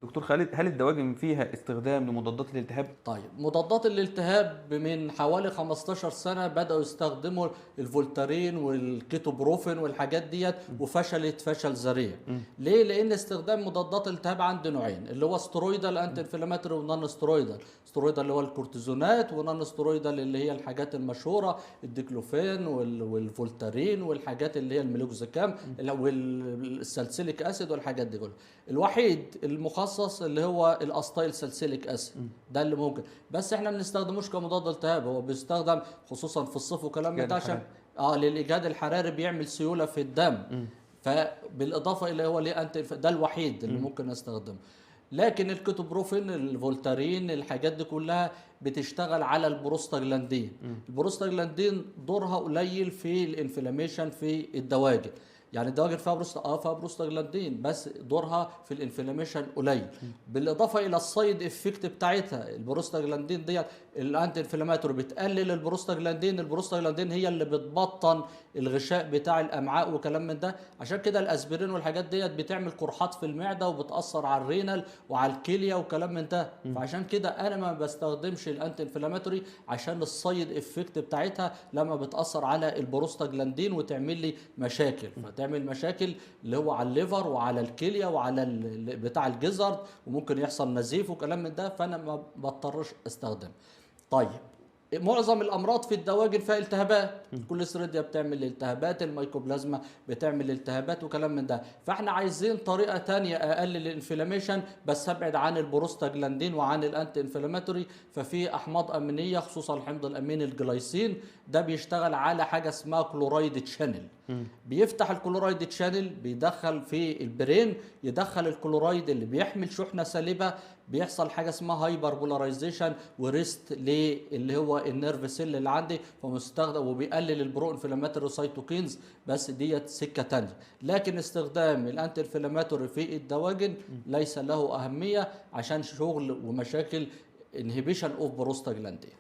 دكتور خالد، هل الدواجن فيها استخدام لمضادات الالتهاب؟ طيب، مضادات الالتهاب من حوالي 15 سنة بدأوا يستخدموا الفولتارين والكيتوبروفين والحاجات ديت، وفشلت فشل ذريع. ليه؟ لأن استخدام مضادات الالتهاب عنده نوعين، اللي هو سترويدال انتي انفلاماتوري ونون سترويدال. سترويدال اللي هو الكورتيزونات، ونون سترويدال اللي هي الحاجات المشهورة، الديكلوفين والفولتارين والحاجات اللي هي الميلوكزيكام والسالسيليك اسيد والحاجات دي كلها. الوحيد المخصص اللي هو الاستايل سالسيليك اسيد، ده اللي ممكن، بس احنا ما بنستخدموش كمضاد التهاب. هو بيستخدم خصوصا في الصيف وكلام من اجهاد ده عشان الحراري. للاجهاد الحراري، بيعمل سيوله في الدم. فبالاضافه الى هو ليه ده الوحيد اللي ممكن نستخدمه. لكن الكيتوبروفين، الفولتارين، الحاجات دي كلها بتشتغل على البروستاجلاندين. البروستاجلاندين دورها قليل في الانفلاميشن في الدواجن. يعني الدواجن فيها فيها بروستاجلاندين، بس دورها في الانفلاميشن قليل. بالاضافه الى السايد افكت بتاعتها، البروستاجلاندين ديت الانتي انفلاماتوري بتقلل البروستاجلاندين. البروستاجلاندين هي اللي بتبطن الغشاء بتاع الامعاء وكلام من ده. عشان كده الاسبرين والحاجات ديت بتعمل قرحات في المعده وبتاثر على الرينال وعلى الكليه وكلام من ده. فعشان كده انا ما بستخدمش الانتي انفلاماتوري، عشان السايد افكت بتاعتها لما بتاثر على البروستاجلاندين وتعمل لي مشاكل. فتعمل مشاكل اللي هو على الليفر وعلى الكليه وعلى بتاع الجزر، وممكن يحصل نزيف وكلام من ده، فانا ما بضطرش استخدم. طيب، معظم الامراض في الدواجن فيها التهابات. الكوليستريديا بتعمل التهابات، الميكوبلازما بتعمل التهابات وكلام من ده. فاحنا عايزين طريقه تانية اقلل الانفلاميشن، بس ابعد عن البروستاجلاندين وعن الانتي انفلاماتوري. ففي احماض امينيه، خصوصا الحمض الاميني الجلايسين، ده بيشتغل على حاجه اسمها كلورايد تشانل. بيفتح الكلورايد تشانل، بيدخل في البرين، يدخل الكلورايد اللي بيحمل شحنه سالبه، بيحصل حاجه اسمها هايبر بولاريزيشن وريست اللي هو النيرف سيل اللي عندي، فمستخدم وبيقلل البرو انفلاماتوري سايتوكينز. بس ديت سكه تانية. لكن استخدام الانتي انفلاماتوري في الدواجن ليس له اهميه، عشان شغل ومشاكل انهبيشن اوف بروستاجلاندين.